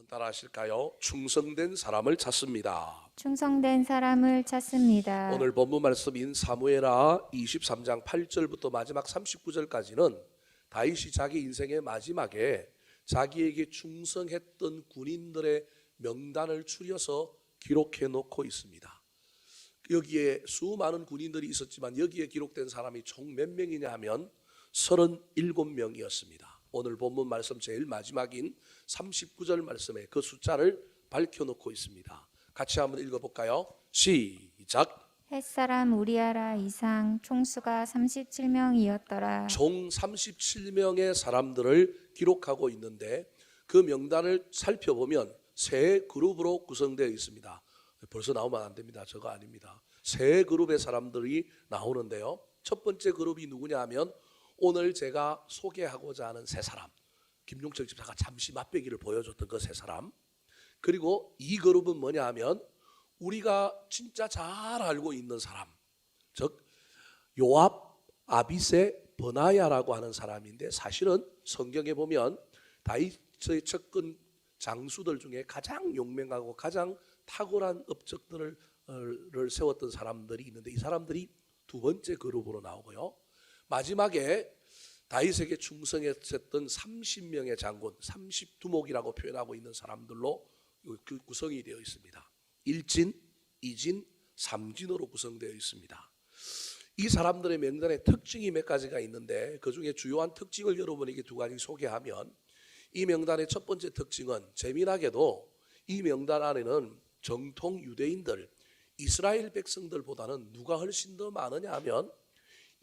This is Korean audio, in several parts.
한번 따라 하실까요? 충성된 사람을 찾습니다. 충성된 사람을 찾습니다. 오늘 본문 말씀인 사무엘하 23장 8절부터 마지막 39절까지는 다윗이 자기 인생의 마지막에 자기에게 충성했던 군인들의 명단을 추려서 기록해 놓고 있습니다. 여기에 수많은 군인들이 있었지만 여기에 기록된 사람이 총 몇 명이냐 하면 37명이었습니다. 오늘 본문 말씀 제일 마지막인 39절 말씀에 그 숫자를 밝혀놓고 있습니다. 같이 한번 읽어볼까요? 시작. 햇사람 우리아라 이상 총수가 37명이었더라. 총 37명의 사람들을 기록하고 있는데 그 명단을 살펴보면 세 그룹으로 구성되어 있습니다. 벌써 나오면 안 됩니다. 저거 아닙니다. 세 그룹의 사람들이 나오는데요. 첫 번째 그룹이 누구냐 하면 오늘 제가 소개하고자 하는 세 사람, 김용철 집사가 잠시 맛배기를 보여줬던 그 세 사람. 그리고 이 그룹은 뭐냐 하면 우리가 진짜 잘 알고 있는 사람, 즉 요압, 아비세, 버나야라고 하는 사람인데 사실은 성경에 보면 다윗의 측근 장수들 중에 가장 용맹하고 가장 탁월한 업적들을 세웠던 사람들이 있는데 이 사람들이 두 번째 그룹으로 나오고요. 마지막에 다윗에게 충성했었던 30명의 장군, 30두목이라고 표현하고 있는 사람들로 구성이 되어 있습니다. 1진, 2진, 3진으로 구성되어 있습니다. 이 사람들의 명단에 특징이 몇 가지가 있는데 그 중에 주요한 특징을 여러분에게 두 가지 소개하면 이 명단의 첫 번째 특징은 재미나게도 이 명단 안에는 정통 유대인들, 이스라엘 백성들보다는 누가 훨씬 더 많으냐 하면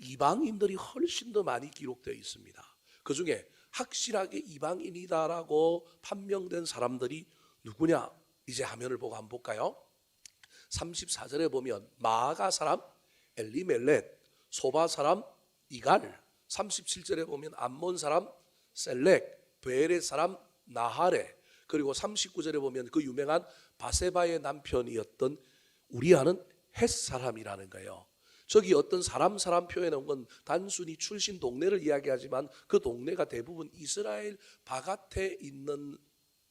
이방인들이 훨씬 더 많이 기록되어 있습니다. 그 중에 확실하게 이방인이다라고 판명된 사람들이 누구냐? 이제 화면을 보고 한번 볼까요? 34절에 보면 마아가 사람 엘리멜렛, 소바 사람 이갈, 37절에 보면 암몬 사람 셀렉, 베레 사람 나하레, 그리고 39절에 보면 그 유명한 바세바의 남편이었던 우리아는 헷 사람이라는 거예요. 저기 어떤 사람 표현한 건 단순히 출신 동네를 이야기하지만 그 동네가 대부분 이스라엘 바깥에 있는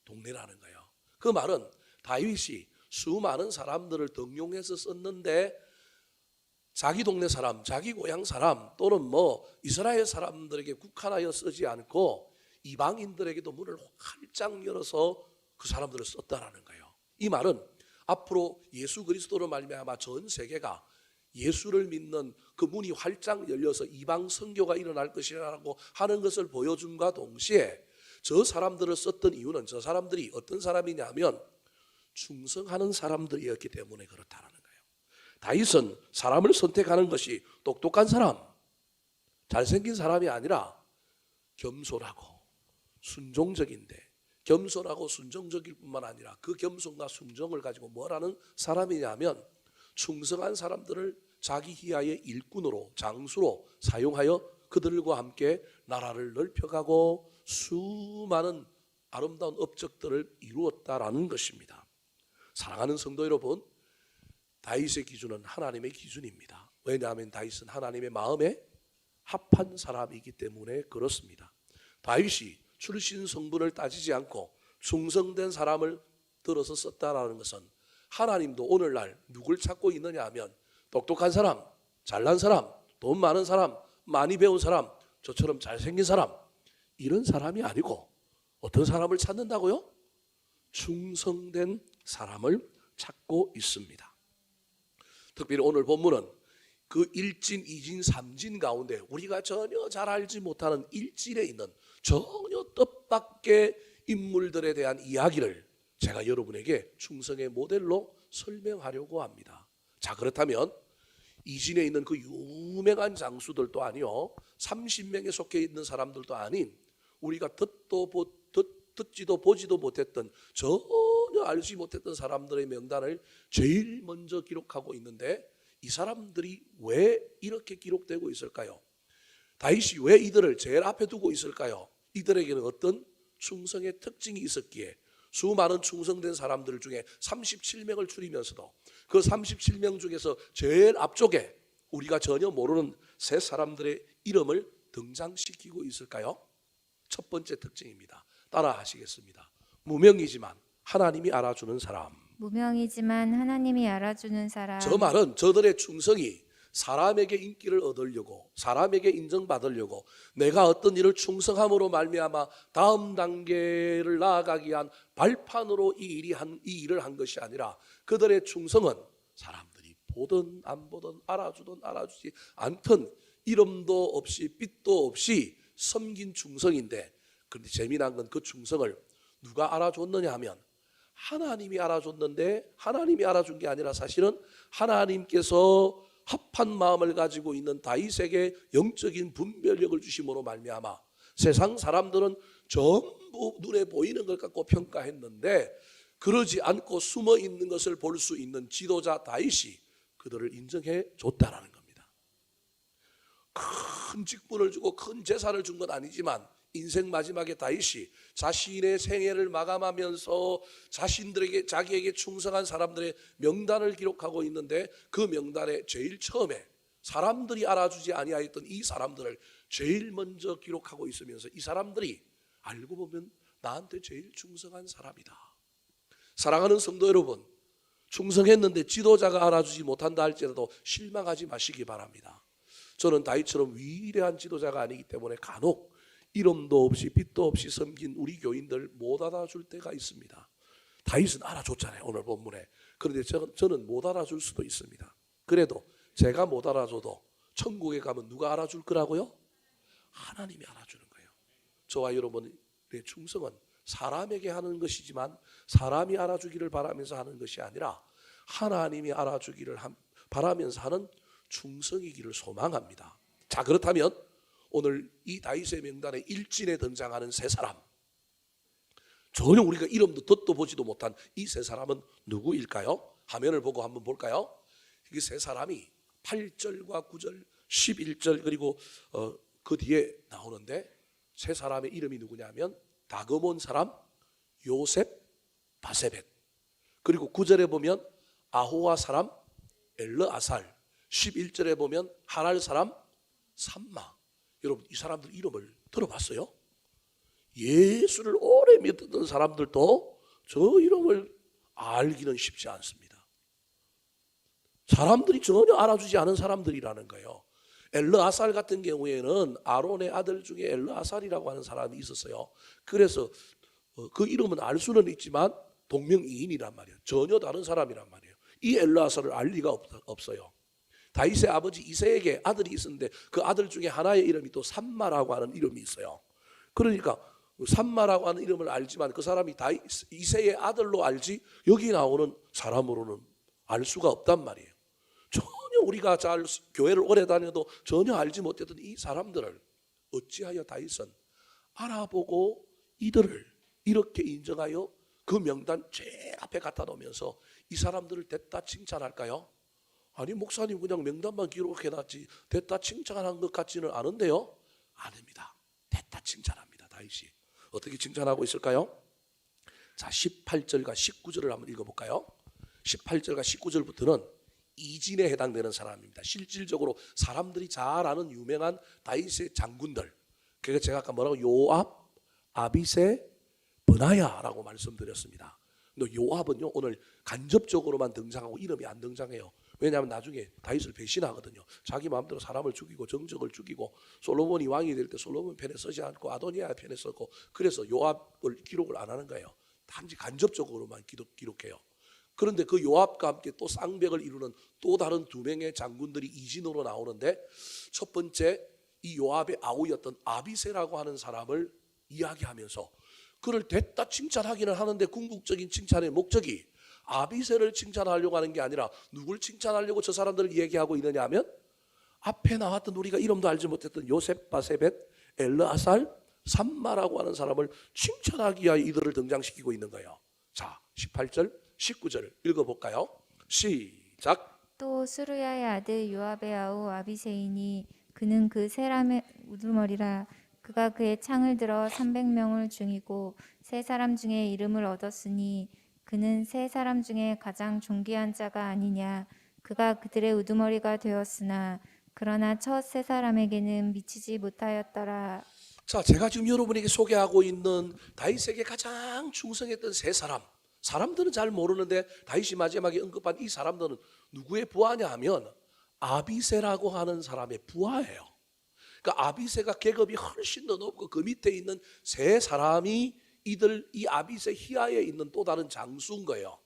동네라는 거예요. 그 말은 다윗이 수많은 사람들을 등용해서 썼는데 자기 동네 사람, 자기 고향 사람 또는 뭐 이스라엘 사람들에게 국한하여 쓰지 않고 이방인들에게도 문을 활짝 열어서 그 사람들을 썼다라는 거예요. 이 말은 앞으로 예수 그리스도로 말미암아 전 세계가 예수를 믿는 그 문이 활짝 열려서 이방 선교가 일어날 것이라고 하는 것을 보여줌과 동시에 저 사람들을 썼던 이유는 저 사람들이 어떤 사람이냐면 충성하는 사람들이었기 때문에 그렇다는 거예요. 다윗은 사람을 선택하는 것이 똑똑한 사람, 잘생긴 사람이 아니라 겸손하고 순종적인데 겸손하고 순종적일 뿐만 아니라 그 겸손과 순종을 가지고 뭐라는 사람이냐면 충성한 사람들을 자기 희하의 일꾼으로 장수로 사용하여 그들과 함께 나라를 넓혀가고 수많은 아름다운 업적들을 이루었다라는 것입니다. 사랑하는 성도 여러분, 다윗의 기준은 하나님의 기준입니다. 왜냐하면 다윗은 하나님의 마음에 합한 사람이기 때문에 그렇습니다. 다윗이 출신 성분을 따지지 않고 충성된 사람을 들어서 썼다라는 것은 하나님도 오늘날 누굴 찾고 있느냐 하면 똑똑한 사람, 잘난 사람, 돈 많은 사람, 많이 배운 사람, 저처럼 잘생긴 사람, 이런 사람이 아니고 어떤 사람을 찾는다고요? 충성된 사람을 찾고 있습니다. 특별히 오늘 본문은 그 1진, 2진, 3진 가운데 우리가 전혀 잘 알지 못하는 1진에 있는 전혀 뜻밖의 인물들에 대한 이야기를 제가 여러분에게 충성의 모델로 설명하려고 합니다. 자, 그렇다면 2진에 있는 그 유명한 장수들도 아니요 30명에 속해 있는 사람들도 아닌 우리가 듣지도 보지도 못했던 전혀 알지 못했던 사람들의 명단을 제일 먼저 기록하고 있는데 이 사람들이 왜 이렇게 기록되고 있을까요? 다윗이 왜 이들을 제일 앞에 두고 있을까요? 이들에게는 어떤 충성의 특징이 있었기에 수많은 충성된 사람들 중에 37명을 추리면서도 그 37명 중에서 제일 앞쪽에 우리가 전혀 모르는 세 사람들의 이름을 등장시키고 있을까요? 첫 번째 특징입니다. 따라 하시겠습니다. 무명이지만 하나님이 알아주는 사람. 무명이지만 하나님이 알아주는 사람. 저 말은 저들의 충성이 사람에게 인기를 얻으려고, 사람에게 인정받으려고, 내가 어떤 일을 충성함으로 말미암아 다음 단계를 나아가기 위한 발판으로 이 일을 한 것이 아니라, 그들의 충성은 사람들이 보든 안 보든 알아주든 알아주지 않든 이름도 없이 빛도 없이 섬긴 충성인데, 그런데 재미난 건 그 충성을 누가 알아줬느냐 하면 하나님이 알아줬는데, 하나님이 알아준 게 아니라 사실은 하나님께서 합한 마음을 가지고 있는 다윗에게 영적인 분별력을 주심으로 말미암아 세상 사람들은 전부 눈에 보이는 걸 갖고 평가했는데, 그러지 않고 숨어 있는 것을 볼 수 있는 지도자 다윗이 그들을 인정해 줬다라는 겁니다. 큰 직분을 주고 큰 재산을 준 건 아니지만 인생 마지막에 다윗이 자신의 생애를 마감하면서 자기에게 충성한 사람들의 명단을 기록하고 있는데, 그 명단에 제일 처음에 사람들이 알아주지 아니하였던 이 사람들을 제일 먼저 기록하고 있으면서, 이 사람들이 알고 보면 나한테 제일 충성한 사람이다. 사랑하는 성도 여러분, 충성했는데 지도자가 알아주지 못한다 할지라도 실망하지 마시기 바랍니다. 저는 다윗처럼 위대한 지도자가 아니기 때문에 간혹 이름도 없이 빛도 없이 섬긴 우리 교인들 못 알아줄 때가 있습니다. 다윗은 알아줬잖아요, 오늘 본문에. 그런데 저는 못 알아줄 수도 있습니다. 그래도 제가 못 알아줘도 천국에 가면 누가 알아줄 거라고요? 하나님이 알아주는 거예요. 저와 여러분의 충성은 사람에게 하는 것이지만 사람이 알아주기를 바라면서 하는 것이 아니라 하나님이 알아주기를 바라면서 하는 충성이기를 소망합니다. 자, 그렇다면 오늘 이 다윗의 명단에 일진에 등장하는 세 사람, 전혀 우리가 이름도 듣도 보지도 못한 이 세 사람은 누구일까요? 화면을 보고 한번 볼까요? 이 세 사람이 8절과 9절, 11절 그리고 그 뒤에 나오는데, 세 사람의 이름이 누구냐면 다그몬 사람 요셉 바세벳, 그리고 9절에 보면 아호와 사람 엘르아살, 11절에 보면 하랄 사람 삼마. 여러분, 이 사람들 이름을 들어봤어요? 예수를 오래 믿던 사람들도 저 이름을 알기는 쉽지 않습니다. 사람들이 전혀 알아주지 않은 사람들이라는 거예요. 엘르아살 같은 경우에는 아론의 아들 중에 엘르아살이라고 하는 사람이 있었어요. 그래서 그 이름은 알 수는 있지만 동명이인이란 말이에요. 전혀 다른 사람이란 말이에요. 이 엘르아살을 알 리가 없어요. 다윗의 아버지 이새에게 아들이 있었는데 그 아들 중에 하나의 이름이 또 삼마라고 하는 이름이 있어요. 그러니까 삼마라고 하는 이름을 알지만 그 사람이 이새의 아들로 알지 여기 나오는 사람으로는 알 수가 없단 말이에요. 전혀 우리가 잘 교회를 오래 다녀도 전혀 알지 못했던 이 사람들을 어찌하여 다윗은 알아보고 이들을 이렇게 인정하여 그 명단 제일 앞에 갖다 놓으면서 이 사람들을 됐다 칭찬할까요? 아니, 목사님 그냥 명단만 기록해놨지 됐다 칭찬한 것 같지는 않은데요? 아닙니다. 됐다 칭찬합니다. 다윗이 어떻게 칭찬하고 있을까요? 자, 18절과 19절을 한번 읽어볼까요? 18절과 19절부터는 이진에 해당되는 사람입니다. 실질적으로 사람들이 잘 아는 유명한 다윗의 장군들. 그래서 제가 아까 뭐라고 요압, 아비새, 브나야라고 말씀드렸습니다. 근데 요압은요 오늘 간접적으로만 등장하고 이름이 안 등장해요. 왜냐하면 나중에 다윗을 배신하거든요. 자기 마음대로 사람을 죽이고 정적을 죽이고 솔로몬이 왕이 될 때 솔로몬 편에 서지 않고 아도니아 편에 썼고, 그래서 요압을 기록을 안 하는 거예요. 단지 간접적으로만 기록해요. 그런데 그 요압과 함께 또 쌍벽을 이루는 또 다른 두 명의 장군들이 이진으로 나오는데, 첫 번째 이 요압의 아우였던 아비새라고 하는 사람을 이야기하면서 그를 됐다 칭찬하기는 하는데 궁극적인 칭찬의 목적이 아비새를 칭찬하려고 하는 게 아니라 누굴 칭찬하려고 저 사람들을 얘기하고 있느냐 하면 앞에 나왔던 우리가 이름도 알지 못했던 요셉 바세벳, 엘르아살, 삼마라고 하는 사람을 칭찬하기 위하여 이들을 등장시키고 있는 거예요. 자, 18절 19절을 읽어볼까요? 시작. 또 스루야의 아들 요압의 아우 아비새이니 그는 그 세람의 우두머리라. 그가 그의 창을 들어 300명을 죽이고 세 사람 중에 이름을 얻었으니 그는 세 사람 중에 가장 존귀한 자가 아니냐. 그가 그들의 우두머리가 되었으나 그러나 첫 세 사람에게는 미치지 못하였더라. 자, 제가 지금 여러분에게 소개하고 있는 다윗에게 가장 충성했던 세 사람들은 잘 모르는데 다윗이 마지막에 언급한 이 사람들은 누구의 부하냐 하면 아비새라고 하는 사람의 부하예요. 그러니까 아비새가 계급이 훨씬 더 높고 그 밑에 있는 세 사람이 이 아비새 희하에 있는 또 다른 장수인 거예요.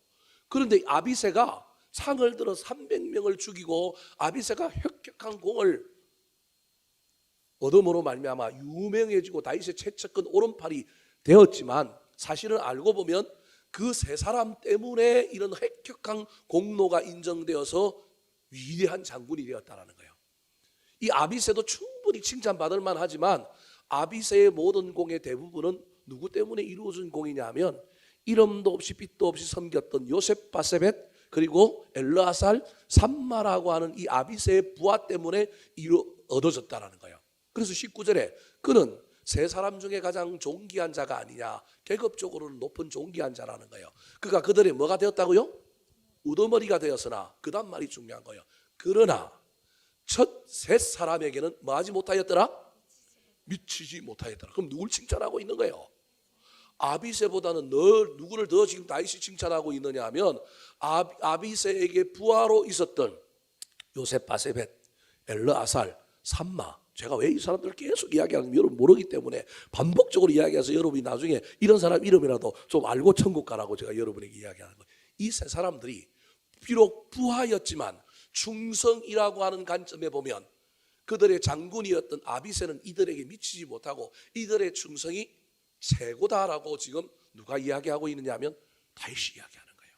그런데 아비새가 상을 들어 300명을 죽이고 아비새가 혁혁한 공을 얻음으로 말미암아 유명해지고 다윗의 최측근 오른팔이 되었지만 사실은 알고 보면 그 세 사람 때문에 이런 획격한 공로가 인정되어서 위대한 장군이 되었다는 거예요. 이 아비새도 충분히 칭찬받을 만하지만 아비새의 모든 공의 대부분은 누구 때문에 이루어진 공이냐면 이름도 없이 빛도 없이 섬겼던 요셉 바세벳 그리고 엘르아살 삼마라고 하는 이 아비새의 부하 때문에 얻어졌다는 거예요. 그래서 19절에 그는 세 사람 중에 가장 존귀한 자가 아니냐, 계급적으로는 높은 존귀한 자라는 거예요. 그가 그들의 뭐가 되었다고요? 우두머리가 되었으나 그 다음 말이 중요한 거예요. 그러나 첫 세 사람에게는 뭐하지 못하였더라? 미치지 못하였더라. 그럼 누굴 칭찬하고 있는 거예요? 아비새보다는 누구를 더 지금 다윗이 칭찬하고 있느냐 하면 아비새에게 부하로 있었던 요셉 바세벳, 엘르아살, 삼마. 제가 왜 이 사람들을 계속 이야기하는지 여러분 모르기 때문에 반복적으로 이야기해서 여러분이 나중에 이런 사람 이름이라도 좀 알고 천국 가라고 제가 여러분에게 이야기하는 거예요. 이 세 사람들이 비록 부하였지만 충성이라고 하는 관점에 보면 그들의 장군이었던 아비새는 이들에게 미치지 못하고 이들의 충성이 최고다라고 지금 누가 이야기하고 있느냐 하면 다윗이 이야기하는 거예요.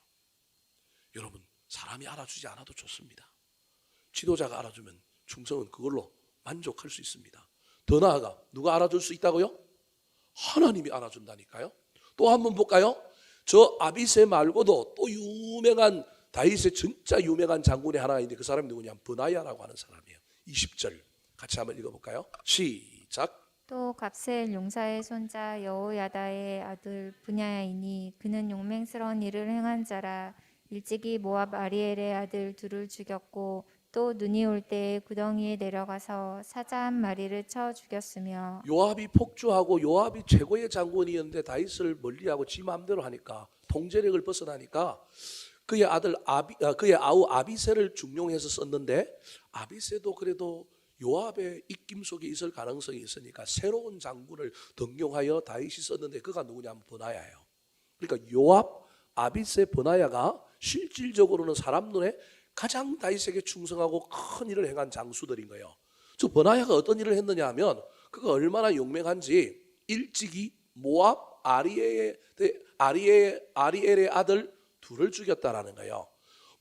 여러분, 사람이 알아주지 않아도 좋습니다. 지도자가 알아주면 충성은 그걸로 만족할 수 있습니다. 더 나아가 누가 알아줄 수 있다고요? 하나님이 알아준다니까요. 또 한번 볼까요? 저 아비새 말고도 또 유명한 다윗의 진짜 유명한 장군의 하나가 있는데 그 사람이 누구냐? 브나야라고 하는 사람이에요. 20절 같이 한번 읽어볼까요? 시작. 또 갑셀 용사의 손자 여호야다의 아들 브냐야이니 그는 용맹스러운 일을 행한 자라. 일찍이 모압 아리엘의 아들 둘을 죽였고 또 눈이 올 때에 구덩이에 내려가서 사자 한 마리를 쳐 죽였으며 요압이 폭주하고 요압이 최고의 장군이었는데 다윗을 멀리하고 지 마음대로 하니까 통제력을 벗어나니까 그의 그의 아우 아비새를 중용해서 썼는데 아비새도 그래도 요압의 입김 속에 있을 가능성이 있으니까 새로운 장군을 등용하여 다윗이 썼는데 그가 누구냐면 브나야예요. 그러니까 요압, 아비새, 브나야가 실질적으로는 사람 눈에 가장 다윗에게 충성하고 큰 일을 행한 장수들인 거예요. 저 브나야가 어떤 일을 했느냐 하면 그가 얼마나 용맹한지 일찍이 모압 아리엘의 아들 둘을 죽였다라는 거예요.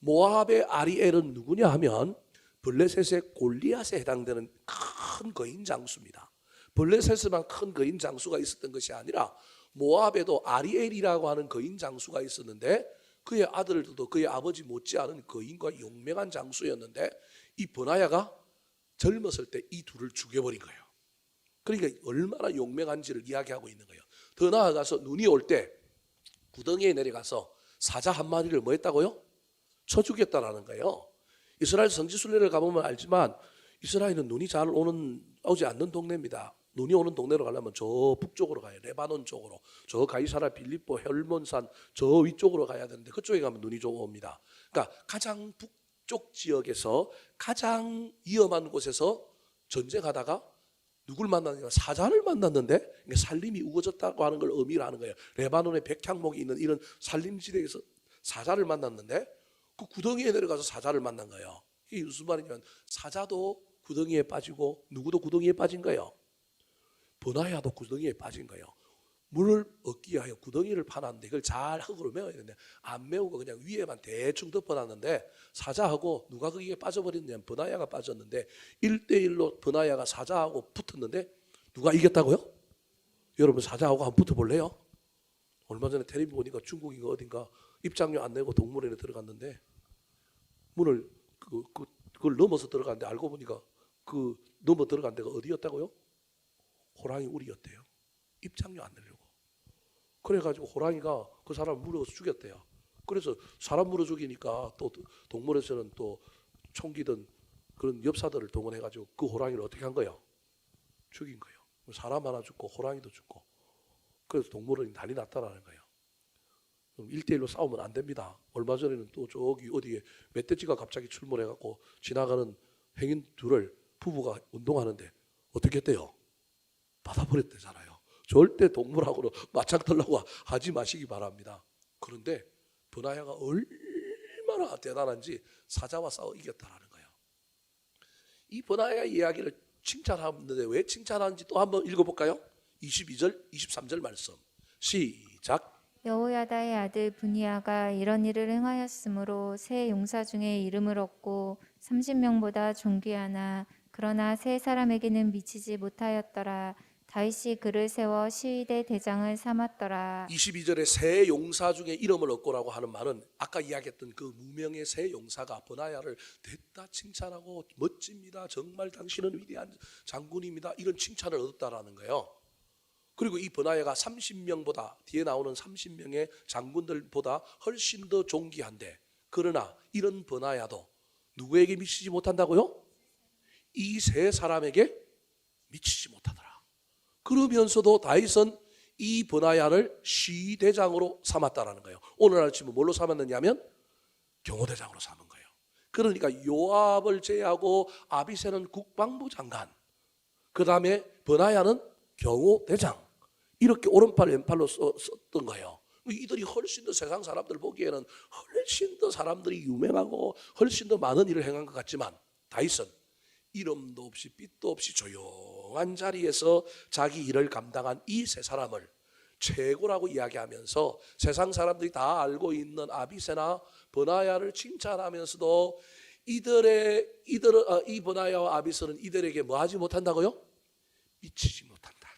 모압의 아리엘은 누구냐 하면 블레셋의 골리앗에 해당되는 큰 거인 장수입니다. 블레셋에만 큰 거인 장수가 있었던 것이 아니라 모압에도 아리엘이라고 하는 거인 장수가 있었는데 그의 아들들도 그의 아버지 못지않은 거인과 용맹한 장수였는데 이 브나야가 젊었을 때 이 둘을 죽여버린 거예요. 그러니까 얼마나 용맹한지를 이야기하고 있는 거예요. 더 나아가서 눈이 올 때 구덩이에 내려가서 사자 한 마리를 뭐 했다고요? 쳐 죽였다라는 거예요. 이스라엘 성지순례를 가보면 알지만 이스라엘은 눈이 잘 오지 않는 동네입니다. 눈이 오는 동네로 가려면 저 북쪽으로 가요. 레바논 쪽으로. 저 가이사라 빌립보 헬몬산 저 위쪽으로 가야 되는데 그쪽에 가면 눈이 좀 옵니다. 그러니까 가장 북쪽 지역에서 가장 위험한 곳에서 전쟁하다가 누굴 만났냐면 사자를 만났는데 살림이 우거졌다고 하는 걸 의미를 하는 거예요. 레바논에 백향목이 있는 이런 산림지대에서 사자를 만났는데 그 구덩이에 내려가서 사자를 만난 거예요. 이게 무슨 말이냐면 사자도 구덩이에 빠지고 누구도 구덩이에 빠진 거예요. 브나야도 구덩이에 빠진 거예요. 물을 얻기 위하여 구덩이를 파놨는데 이걸 잘 흙으로 메워야 되는데 안 메우고 그냥 위에만 대충 덮어놨는데 사자하고 누가 거기에 빠져버렸냐면 브나야가 빠졌는데 1대1로 브나야가 사자하고 붙었는데 누가 이겼다고요? 여러분 사자하고 한번 붙어볼래요? 얼마 전에 텔레비 보니까 중국인가 어딘가 입장료 안 내고 동물원에 들어갔는데 문을 그걸 넘어서 들어갔는데 알고 보니까 그 넘어 들어간 데가 어디였다고요? 호랑이 우리였대요. 입장료 안 내려고. 그래가지고 호랑이가 그 사람을 물어서 죽였대요. 그래서 사람 물어 죽이니까 또 동물원에서는 또 총기든 그런 엽사들을 동원해가지고 그 호랑이를 어떻게 한 거예요? 죽인 거예요. 사람 하나 죽고 호랑이도 죽고 그래서 동물원이 난리 났다라는 거예요. 1대1로 싸우면 안 됩니다. 얼마 전에는 또 저기 어디에 멧돼지가 갑자기 출몰해갖고 지나가는 행인 둘을 부부가 운동하는데 어떻게 했대요? 받아버렸대잖아요. 절대 동물하고는 맞짱 떨려고 하지 마시기 바랍니다. 그런데 버나야가 얼마나 대단한지 사자와 싸워 이겼다라는 거예요. 이 버나야 이야기를 칭찬하는데 왜 칭찬하는지 또 한번 읽어볼까요? 22절, 23절 말씀 시작. 여호야다의 아들 분이야가 이런 일을 행하였으므로 세 용사 중에 이름을 얻고 30명보다 존귀하나 그러나 세 사람에게는 미치지 못하였더라. 다윗이 그를 세워 시위대 대장을 삼았더라. 22절에 세 용사 중에 이름을 얻고라고 하는 말은 아까 이야기했던 그 무명의 세 용사가 버나야를 됐다 칭찬하고 멋집니다. 정말 당신은 위대한 장군입니다. 이런 칭찬을 얻었다라는 거예요. 그리고 이 버나야가 30명보다 뒤에 나오는 30명의 장군들보다 훨씬 더 존귀한데 그러나 이런 버나야도 누구에게 미치지 못한다고요? 이 세 사람에게 미치지 못하더라. 그러면서도 다윗은 이 버나야를 시대장으로 삼았다라는 거예요. 오늘날 치면 뭘로 삼았느냐면 경호대장으로 삼은 거예요. 그러니까 요압을 제외하고 아비새는 국방부 장관, 그 다음에 버나야는 경호대장, 이렇게 오른팔 왼팔로 썼던 거예요. 이들이 훨씬 더 세상 사람들 보기에는 훨씬 더 사람들이 유명하고 훨씬 더 많은 일을 행한 것 같지만 다윗은 이름도 없이 빛도 없이 조용한 자리에서 자기 일을 감당한 이 세 사람을 최고라고 이야기하면서 세상 사람들이 다 알고 있는 아비새나 버나야를 칭찬하면서도 이 버나야와 아비새는 이들에게 뭐 하지 못한다고요? 미치지 못한다.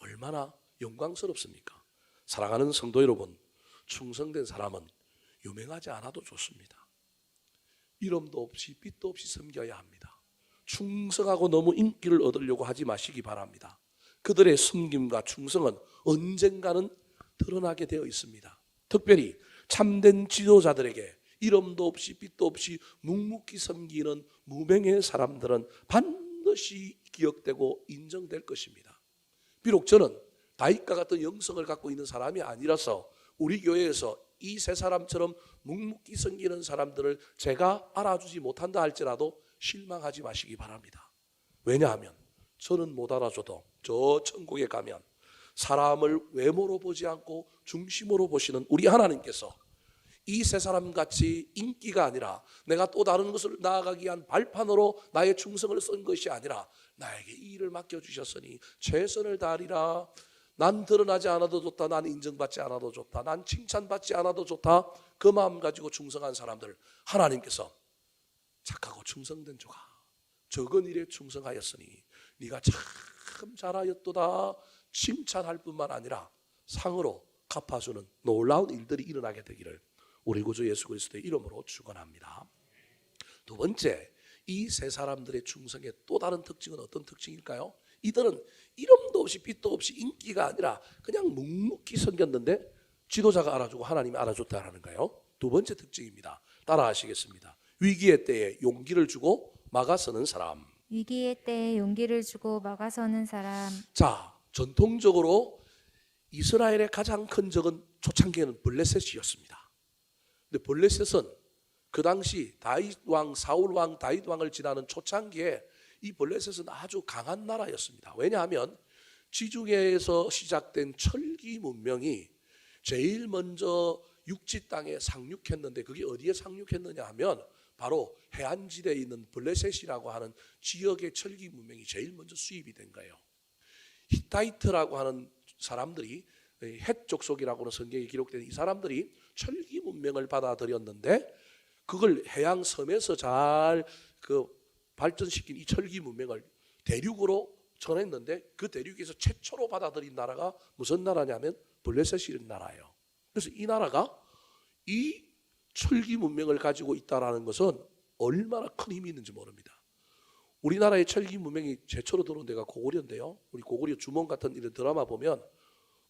얼마나 영광스럽습니까? 사랑하는 성도 여러분, 충성된 사람은 유명하지 않아도 좋습니다. 이름도 없이 빛도 없이 섬겨야 합니다. 충성하고 너무 인기를 얻으려고 하지 마시기 바랍니다. 그들의 섬김과 충성은 언젠가는 드러나게 되어 있습니다. 특별히 참된 지도자들에게 이름도 없이 빛도 없이 묵묵히 섬기는 무명의 사람들은 반드시 기억되고 인정될 것입니다. 비록 저는 다윗과 같은 영성을 갖고 있는 사람이 아니라서 우리 교회에서 이 세 사람처럼 묵묵히 섬기는 사람들을 제가 알아주지 못한다 할지라도 실망하지 마시기 바랍니다. 왜냐하면 저는 못 알아줘도 저 천국에 가면 사람을 외모로 보지 않고 중심으로 보시는 우리 하나님께서 이 세 사람 같이 인기가 아니라 내가 또 다른 것을 나아가기 위한 발판으로 나의 충성을 쓴 것이 아니라 나에게 이 일을 맡겨주셨으니 최선을 다하리라. 난 드러나지 않아도 좋다. 난 인정받지 않아도 좋다. 난 칭찬받지 않아도 좋다. 그 마음 가지고 충성한 사람들 하나님께서 착하고 충성된 자가 적은 일에 충성하였으니 네가 참 잘하였도다 칭찬할 뿐만 아니라 상으로 갚아주는 놀라운 일들이 일어나게 되기를 우리 구주 예수 그리스도의 이름으로 축원합니다. 두 번째, 이 세 사람들의 충성의 또 다른 특징은 어떤 특징일까요? 이들은 이름도 없이 빛도 없이 인기가 아니라 그냥 묵묵히 섬겼는데 지도자가 알아주고 하나님이 알아줬다라는 거예요. 두 번째 특징입니다. 따라하시겠습니다. 위기의 때에 용기를 주고 막아서는 사람. 위기의 때에 용기를 주고 막아서는 사람. 자, 전통적으로 이스라엘의 가장 큰 적은 초창기에는 블레셋이었습니다. 근데 블레셋은 그 당시 다윗 왕, 사울 왕, 다윗 왕을 지나는 초창기에 이 블레셋은 아주 강한 나라였습니다. 왜냐하면 지중해에서 시작된 철기 문명이 제일 먼저 육지 땅에 상륙했는데 그게 어디에 상륙했느냐 하면 바로 해안지대에 있는 블레셋이라고 하는 지역의 철기 문명이 제일 먼저 수입이 된 거예요. 히타이트라고 하는 사람들이 헷 족속이라고는 성경에 기록된 이 사람들이 철기 문명을 받아들였는데 그걸 해양 섬에서 잘 발전시킨 이 철기 문명을 대륙으로 전했는데 그 대륙에서 최초로 받아들인 나라가 무슨 나라냐면 블레셋이라는 나라예요. 그래서 이 나라가 이 철기 문명을 가지고 있다는 것은 얼마나 큰 힘이 있는지 모릅니다. 우리나라의 철기 문명이 최초로 들어온 데가 고구려인데요. 우리 고구려 주몽 같은 이런 드라마 보면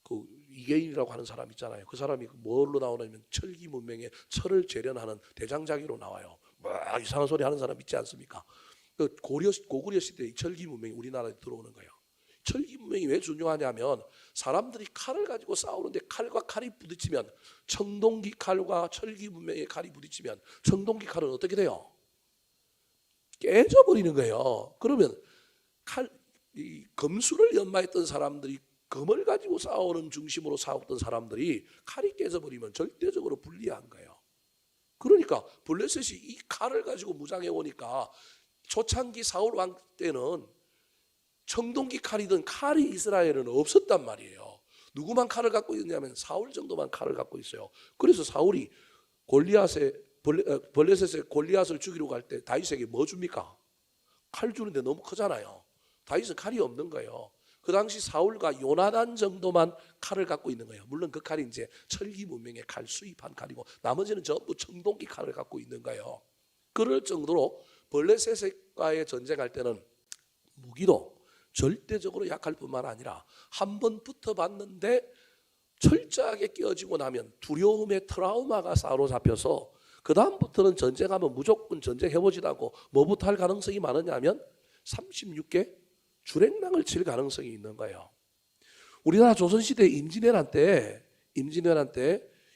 그 이계인이라고 하는 사람 있잖아요. 그 사람이 뭘로 나오냐면 철기 문명의 철을 재련하는 대장장이로 나와요. 막 이상한 소리 하는 사람 있지 않습니까? 그 고구려 시대의 철기 문명이 우리나라에 들어오는 거예요. 철기문명이 왜 중요하냐면 사람들이 칼을 가지고 싸우는데 칼과 칼이 부딪히면 청동기 칼과 철기문명의 칼이 부딪히면 청동기 칼은 어떻게 돼요? 깨져버리는 거예요. 그러면 이 금수를 연마했던 사람들이 금을 가지고 싸우는 중심으로 싸웠던 사람들이 칼이 깨져버리면 절대적으로 불리한 거예요. 그러니까 블레셋이 이 칼을 가지고 무장해 오니까 초창기 사울 왕 때는 청동기 칼이든 칼이 이스라엘은 없었단 말이에요. 누구만 칼을 갖고 있냐면 사울 정도만 칼을 갖고 있어요. 그래서 사울이 블레셋의 골리앗을 죽이러 갈 때 다윗에게 뭐 줍니까? 칼 주는데 너무 크잖아요. 다윗은 칼이 없는 거예요. 그 당시 사울과 요나단 정도만 칼을 갖고 있는 거예요. 물론 그 칼이 이제 철기 문명의 칼, 수입한 칼이고 나머지는 전부 청동기 칼을 갖고 있는 거예요. 그럴 정도로 블레셋과의 전쟁할 때는 무기도 절대적으로 약할 뿐만 아니라 한번 붙어봤는데 철저하게 깨어지고 나면 두려움의 트라우마가 사로잡혀서 그 다음부터는 전쟁하면 무조건 전쟁해보지도 않고 뭐부터 할 가능성이 많으냐면 36개 주랭랑을 칠 가능성이 있는 거예요. 우리나라 조선시대 임진왜란 때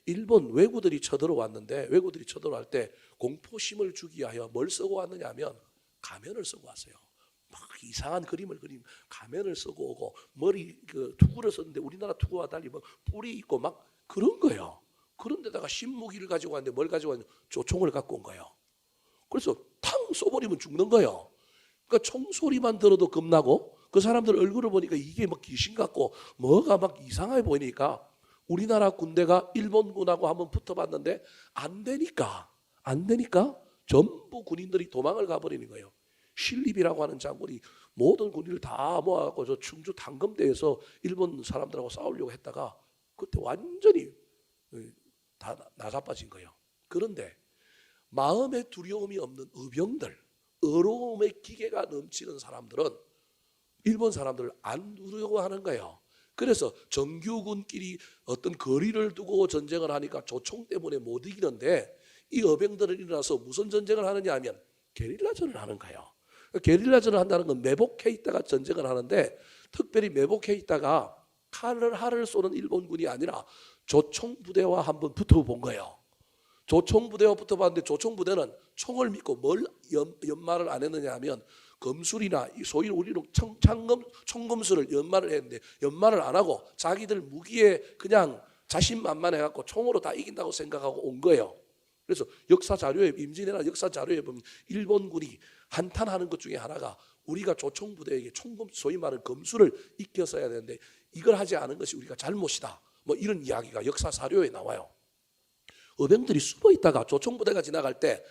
일본 왜구들이 쳐들어왔는데 왜구들이 쳐들어갈 때 공포심을 주기 위하여 뭘 쓰고 왔느냐 하면 가면을 쓰고 왔어요. 막 이상한 그림을 그림 가면을 쓰고 오고 머리 투구를 썼는데 우리나라 투구와 달리 뭐 뿔이 있고 막 그런 거예요. 그런데다가 신무기를 가지고 왔는데 뭘 가지고 왔냐? 조총을 갖고 온 거예요. 그래서 탕 쏘버리면 죽는 거예요. 그러니까 총소리만 들어도 겁나고 그 사람들 얼굴을 보니까 이게 막 귀신 같고 뭐가 막 이상해 보이니까 우리나라 군대가 일본군하고 한번 붙어봤는데 안 되니까 전부 군인들이 도망을 가버리는 거예요. 신립이라고 하는 장군이 모든 군인을 다 모아갖고 저 충주 당검대에서 일본 사람들하고 싸우려고 했다가 그때 완전히 다 나자빠진 거예요. 그런데 마음에 두려움이 없는 의병들, 어려움의 기계가 넘치는 사람들은 일본 사람들을 안 두려워하는 거예요. 그래서 정규군끼리 어떤 거리를 두고 전쟁을 하니까 조총 때문에 못 이기는데 이 어병들은 일어나서 무슨 전쟁을 하느냐 하면 게릴라전을 하는 거예요. 게릴라전을 한다는 건 매복해 있다가 전쟁을 하는데 특별히 매복해 있다가 칼을 쏘는 일본군이 아니라 조총 부대와 한번 붙어본 거예요. 조총 부대와 붙어봤는데 조총 부대는 총을 믿고 뭘 연마를 안 했느냐 하면 검술이나 소위 우리는 총검술을 연마를 했는데 연마를 안 하고 자기들 무기에 그냥 자신만만해갖고 총으로 다 이긴다고 생각하고 온 거예요. 그래서 역사 자료에 임진왜란 역사 자료에 보면 일본군이 한탄하는 것 중에 하나가 우리가 조총 부대에게 총검 소위 말하는 검술을 익혔어야 되는데 이걸 하지 않은 것이 우리가 잘못이다. 뭐 이런 이야기가 역사 자료에 나와요. 어병들이 숨어 있다가 조총 부대가 지나갈 때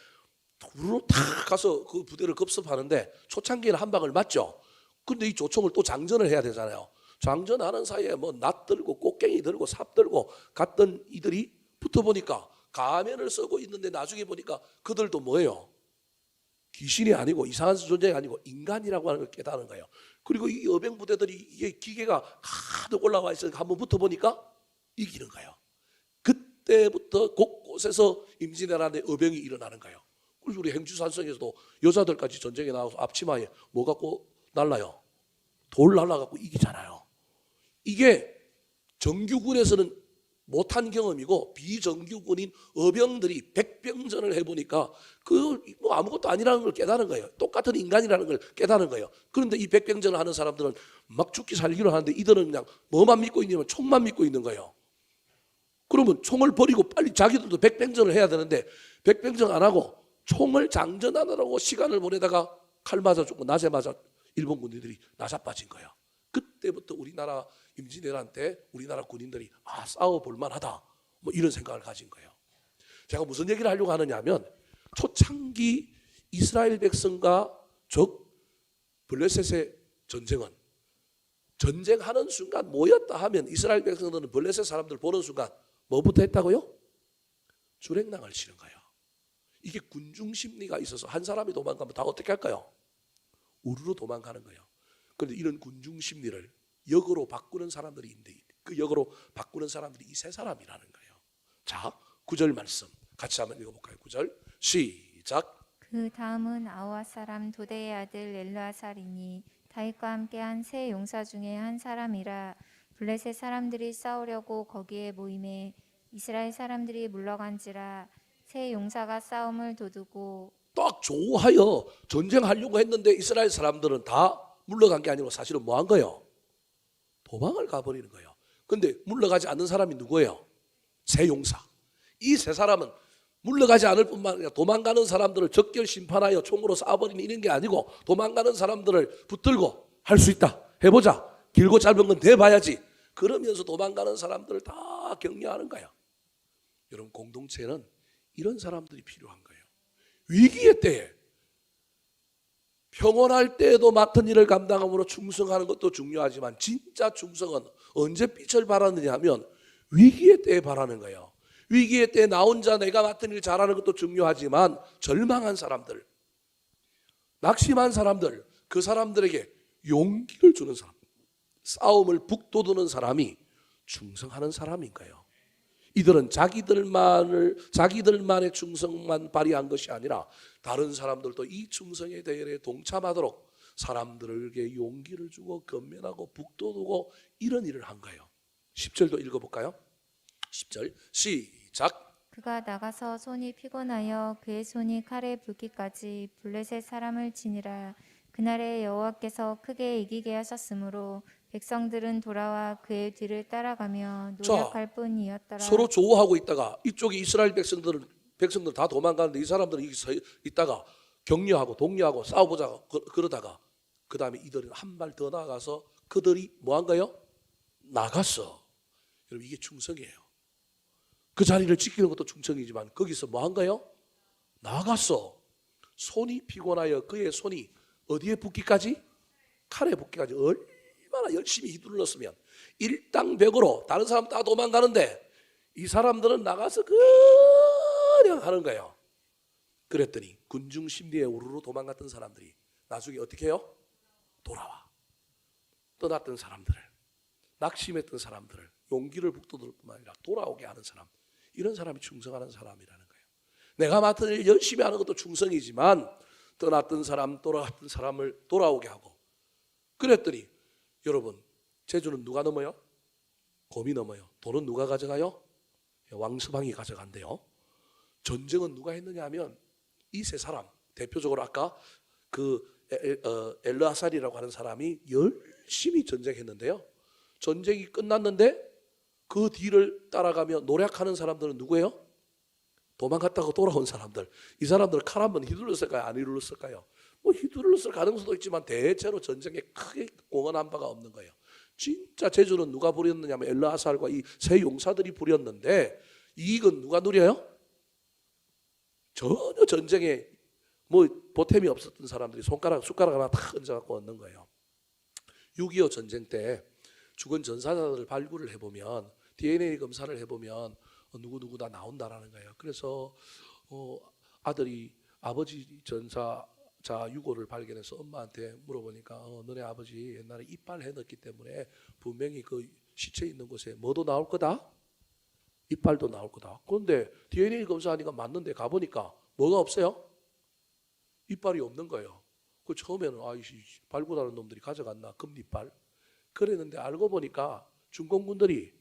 도로 탁 가서 그 부대를 급습하는데 초창기에는 한 방을 맞죠. 근데 이 조총을 또 장전을 해야 되잖아요. 장전하는 사이에 뭐 낫 들고 꽃갱이 들고 삽 들고 갔던 이들이 붙어보니까 가면을 쓰고 있는데 나중에 보니까 그들도 뭐예요? 귀신이 아니고 이상한 존재가 아니고 인간이라고 하는 걸 깨달은 거예요. 그리고 이 어병 부대들이 이게 기계가 가득 올라와 있으니까 한번 붙어보니까 이기는 거예요. 그때부터 곳곳에서 임진왜란의 어병이 일어나는 거예요. 그래서 우리 행주산성에서도 여자들까지 전쟁에 나와서 앞치마에 뭐 갖고 날라요? 돌 날라갖고 이기잖아요. 이게 정규군에서는 못한 경험이고 비정규군인 어병들이 백병전을 해보니까 그 뭐 아무것도 아니라는 걸 깨달은 거예요. 똑같은 인간이라는 걸 깨달은 거예요. 그런데 이 백병전을 하는 사람들은 막 죽기 살기로 하는데 이들은 그냥 뭐만 믿고 있냐면 총만 믿고 있는 거예요. 그러면 총을 버리고 빨리 자기들도 백병전을 해야 되는데 백병전 안 하고 총을 장전하느라고 시간을 보내다가 칼 맞아 죽고 낮에 맞아 일본 군인들이 나자빠진 거예요. 그때부터 우리나라 임진왜란 때 우리나라 군인들이 싸워볼 만하다 뭐 이런 생각을 가진 거예요. 제가 무슨 얘기를 하려고 하느냐 하면 초창기 이스라엘 백성과 적 블레셋의 전쟁은 전쟁하는 순간 모였다 하면 이스라엘 백성들은 블레셋 사람들 보는 순간 뭐부터 했다고요? 주랭랑을 치는 거예요. 이게 군중 심리가 있어서 한 사람이 도망가면 다 어떻게 할까요? 우르르 도망가는 거예요. 그런데 이런 군중 심리를 역으로 바꾸는 사람들이 있는데 그 역으로 바꾸는 사람들이 이 세 사람이라는 거예요. 자, 9절 말씀 같이 한번 읽어볼까요? 9절 시작. 그 다음은 아와 사람 도대의 아들 엘르아살이니 다윗과 함께한 세 용사 중에 한 사람이라. 블레셋 사람들이 싸우려고 거기에 모임에 이스라엘 사람들이 물러간지라. 세 용사가 싸움을 도두고 딱 좋아하여 전쟁하려고 했는데 이스라엘 사람들은 다 물러간 게 아니고 사실은 뭐 한 거예요? 도망을 가버리는 거예요. 근데 물러가지 않는 사람이 누구예요? 세 용사. 이 세 사람은 물러가지 않을 뿐만 아니라 도망가는 사람들을 적결 심판하여 총으로 쏴버리는 이런 게 아니고 도망가는 사람들을 붙들고 할 수 있다. 해보자. 길고 짧은 건 대봐야지. 그러면서 도망가는 사람들을 다 격려하는 거야. 여러분, 공동체는 이런 사람들이 필요한 거예요. 위기의 때에, 평온할 때에도 맡은 일을 감당함으로 충성하는 것도 중요하지만 진짜 충성은 언제 빛을 발하느냐 하면 위기의 때에 발하는 거예요. 위기의 때에 나 혼자 내가 맡은 일 잘하는 것도 중요하지만 절망한 사람들, 낙심한 사람들, 그 사람들에게 용기를 주는 사람, 싸움을 북돋우는 사람이 충성하는 사람인 거예요. 이들은 자기들만의 충성만 발휘한 것이 아니라 다른 사람들도 이 충성의 대열에 동참하도록 사람들에게 용기를 주고 건면하고 북돋우고 이런 일을 한 거예요. 10절도 읽어볼까요? 10절 시작. 그가 나가서 손이 피곤하여 그의 손이 칼에 붓기까지 블레셋 사람을 치니라. 그날에 여호와께서 크게 이기게 하셨으므로 백성들은 돌아와 그의 뒤를 따라가며 노력할 뿐이었더라. 서로 조우하고 있다가 이쪽이 이스라엘 백성들 다 도망가는데 이 사람들은 있다가 격려하고 독려하고 싸워보자 그러다가 그 다음에 이들은 한 발 더 나가서 그들이 뭐 한 거예요? 나갔어. 여러분, 이게 충성이에요. 그 자리를 지키는 것도 충성이지만 거기서 뭐 한 거예요? 나갔어. 손이 피곤하여 그의 손이 어디에 붓기까지? 칼에 붓기까지. 얼마나 열심히 휘둘렀으면 일당백으로 다른 사람 다 도망가는데 이 사람들은 나가서 그냥 하는 거예요. 그랬더니 군중 심리에 우르르 도망갔던 사람들이 나중에 어떻게 해요? 돌아와. 떠났던 사람들을, 낙심했던 사람들을 용기를 북돋을 뿐만 아니라 돌아오게 하는 사람, 이런 사람이 충성하는 사람이라는 거예요. 내가 맡은 일 열심히 하는 것도 충성이지만 떠났던 사람, 돌아갔던 사람을 돌아오게 하고. 그랬더니 여러분, 제주는 누가 넘어요? 곰이 넘어요. 돈은 누가 가져가요? 왕서방이 가져간대요. 전쟁은 누가 했느냐 하면 이 세 사람, 대표적으로 아까 그 엘르아살이라고 하는 사람이 열심히 전쟁했는데요. 전쟁이 끝났는데 그 뒤를 따라가며 노력하는 사람들은 누구예요? 도망갔다가 돌아온 사람들. 이 사람들은 칼 한번 휘둘렀을까요? 안 휘둘렀을까요? 뭐 휘둘렀을 가능성도 있지만 대체로 전쟁에 크게 공헌한 바가 없는 거예요. 진짜 제주는 누가 부렸느냐면 엘르아살과 이 세 용사들이 부렸는데 이익은 누가 누려요? 전혀 전쟁에 뭐 보탬이 없었던 사람들이 숟가락 하나 탁 얹어갖고 얻는 거예요. 6.25 전쟁 때 죽은 전사자들을 발굴을 해보면 DNA 검사를 해보면 누구 다 나온다라는 거예요. 그래서 아들이 아버지 전사자 유고를 발견해서 엄마한테 물어보니까 너네 아버지 옛날에 이빨 해넣었기 때문에 분명히 그 시체 있는 곳에 뭐도 나올 거다? 이빨도 나올 거다. 그런데 DNA 검사하니까 맞는데 가보니까 뭐가 없어요? 이빨이 없는 거예요. 그 처음에는 발굴하는 놈들이 가져갔나 금이빨. 그랬는데 알고 보니까 중공군들이